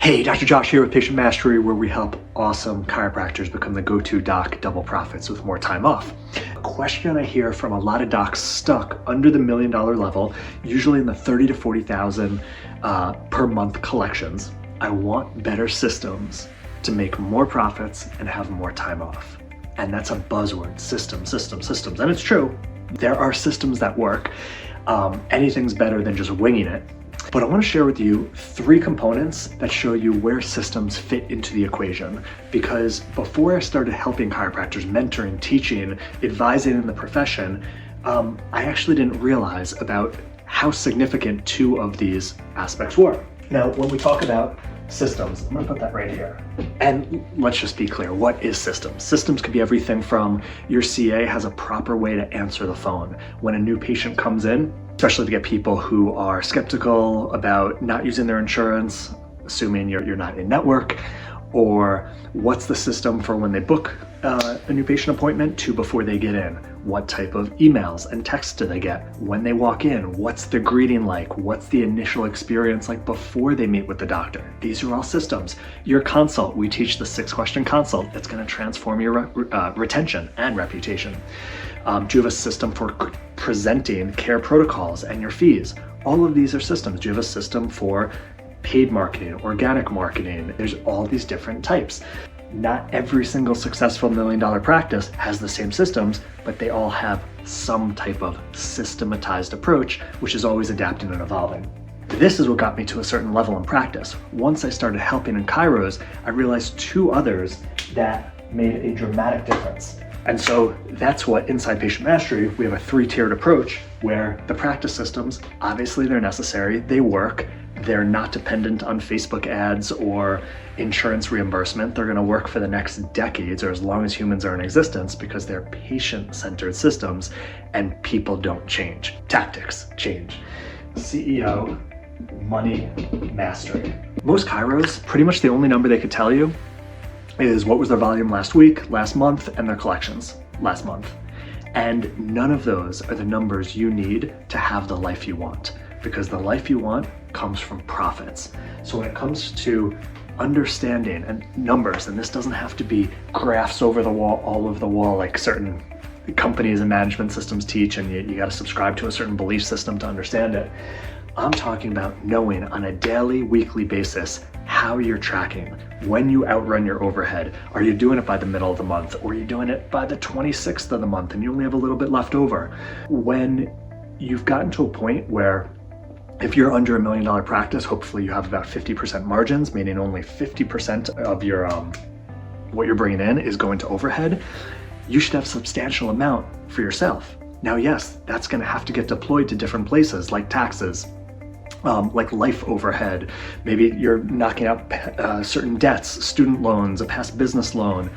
Hey, Dr. Josh here with Patient Mastery, where we help awesome chiropractors become the go-to doc, double profits with more time off. A question I hear from a lot of docs stuck under the $1 million level, usually in the 30 to 40,000 per month collections. I want better systems to make more profits and have more time off. And that's a buzzword, systems. And it's true, there are systems that work. Anything's better than just winging it. But I want to share with you 3 components that show you where systems fit into the equation. Because before I started helping chiropractors, mentoring, teaching, advising in the profession, I actually didn't realize about how significant 2 of these aspects were. Now, when we talk about systems, I'm going to put that right here. And let's just be clear, what is systems? Systems could be everything from your CA has a proper way to answer the phone. When a new patient comes in, especially to get people who are skeptical about not using their insurance, assuming you're not in network, or what's the system for when they book a new patient appointment to before they get in? What type of emails and texts do they get when they walk in? What's the greeting like? What's the initial experience like before they meet with the doctor? These are all systems. Your consult, we teach the 6-question consult. It's going to transform your retention and reputation. Do you have a system for presenting care protocols and your fees? All of these are systems. Do you have a system for paid marketing, organic marketing? There's all these different types. Not every single successful $1 million practice has the same systems, but they all have some type of systematized approach, which is always adapting and evolving. This is what got me to a certain level in practice. Once I started helping in chiros, I realized 2 others that made a dramatic difference. And so that's what inside Patient Mastery, we have a 3-tiered approach where the practice systems, obviously they're necessary, they work, they're not dependent on Facebook ads or insurance reimbursement. They're gonna work for the next decades or as long as humans are in existence because they're patient-centered systems and people don't change. Tactics change. CEO, money, mastery. Most chiros, pretty much the only number they could tell you is what was their volume last week, last month, and their collections last month. And none of those are the numbers you need to have the life you want, because the life you want comes from profits. So when it comes to understanding and numbers, and this doesn't have to be graphs over the wall, all over the wall, like certain companies and management systems teach, and you got to subscribe to a certain belief system to understand it. I'm talking about knowing on a daily, weekly basis how you're tracking. When you outrun your overhead, are you doing it by the middle of the month, or are you doing it by the 26th of the month and you only have a little bit left over? When you've gotten to a point where if you're under $1 million practice, hopefully you have about 50% margins, meaning only 50% of your what you're bringing in is going to overhead, you should have a substantial amount for yourself. Now, yes, that's going to have to get deployed to different places like taxes, like life overhead. Maybe you're knocking out certain debts, student loans, a past business loan.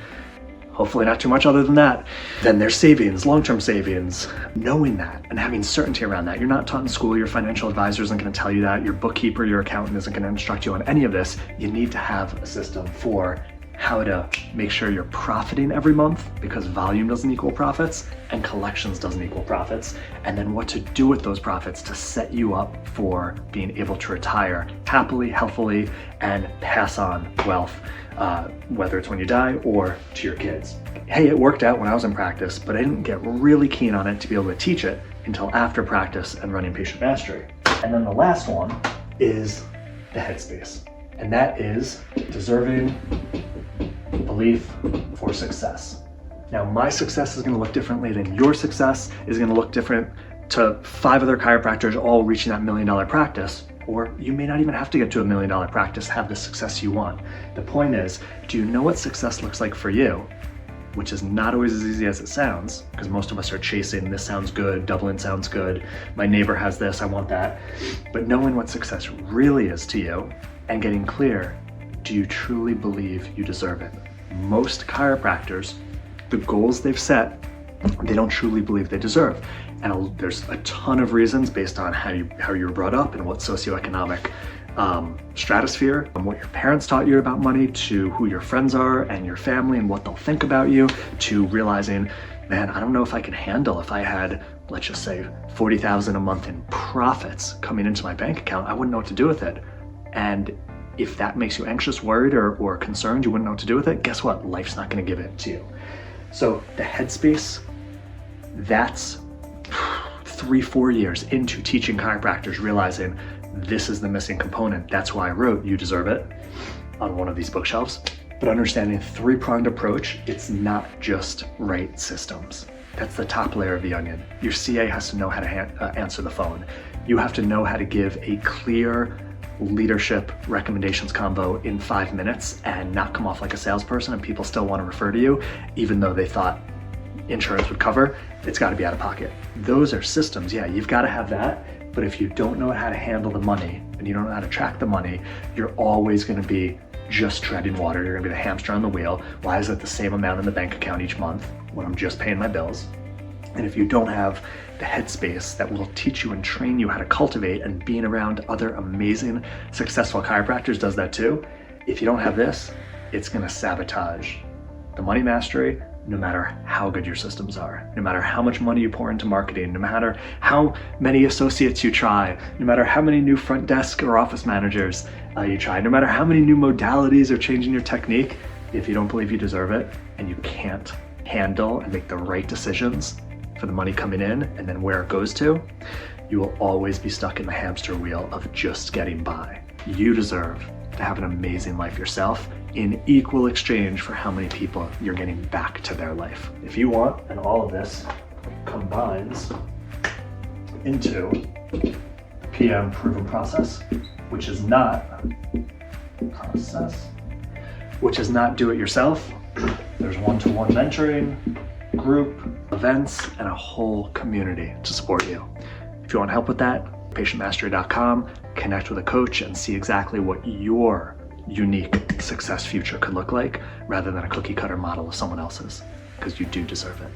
Hopefully not too much other than that. Then there's savings, long-term savings. Knowing that and having certainty around that. You're not taught in school, your financial advisor isn't going to tell you that, your bookkeeper, your accountant isn't going to instruct you on any of this. You need to have a system for how to make sure you're profiting every month, because volume doesn't equal profits and collections doesn't equal profits, and then what to do with those profits to set you up for being able to retire happily, healthily, and pass on wealth, whether it's when you die or to your kids. Hey, it worked out when I was in practice, but I didn't get really keen on it to be able to teach it until after practice and running Patient Mastery. And then the last one is the headspace, and that is deserving belief for success. Now, my success is going to look differently than your success is going to look different to 5 other chiropractors all reaching that $1 million practice, or you may not even have to get to $1 million practice, have the success you want. The point is, do you know what success looks like for you? Which is not always as easy as it sounds, because most of us are chasing, this sounds good, doubling sounds good, my neighbor has this, I want that. But knowing what success really is to you and getting clear, do you truly believe you deserve it? Most chiropractors, the goals they've set, they don't truly believe they deserve. And there's a ton of reasons based on how you were brought up and what socioeconomic stratosphere, from what your parents taught you about money, to who your friends are and your family and what they'll think about you, to realizing, man, I don't know if I can handle if I had, let's just say, $40,000 a month in profits coming into my bank account. I wouldn't know what to do with it. And If that makes you anxious, worried, or concerned, you wouldn't know what to do with it, guess what? Life's not gonna give it to you. So the headspace, that's 3-4 years into teaching chiropractors, realizing this is the missing component. That's why I wrote You Deserve It on one of these bookshelves. But understanding a 3-pronged approach, it's not just right systems. That's the top layer of the onion. Your CA has to know how to answer the phone. You have to know how to give a clear leadership recommendations combo in 5 minutes and not come off like a salesperson and people still want to refer to you, even though they thought insurance would cover. It's got to be out of pocket. Those are systems. Yeah, you've got to have that. But if you don't know how to handle the money and you don't know how to track the money, you're always going to be just treading water. You're going to be the hamster on the wheel. Why is it the same amount in the bank account each month when I'm just paying my bills? And if you don't have the headspace that will teach you and train you how to cultivate, and being around other amazing, successful chiropractors does that too. If you don't have this, it's going to sabotage the money mastery, no matter how good your systems are, no matter how much money you pour into marketing, no matter how many associates you try, no matter how many new front desk or office managers you try, no matter how many new modalities or changing your technique, if you don't believe you deserve it and you can't handle and make the right decisions for the money coming in and then where it goes to, you will always be stuck in the hamster wheel of just getting by. You deserve to have an amazing life yourself in equal exchange for how many people you're getting back to their life. If you want, and all of this combines into PM proven process, which is not do it yourself. There's one-to-one mentoring, group, events, and a whole community to support you. If you want help with that, patientmastery.com, connect with a coach and see exactly what your unique success future could look like rather than a cookie cutter model of someone else's, because you do deserve it.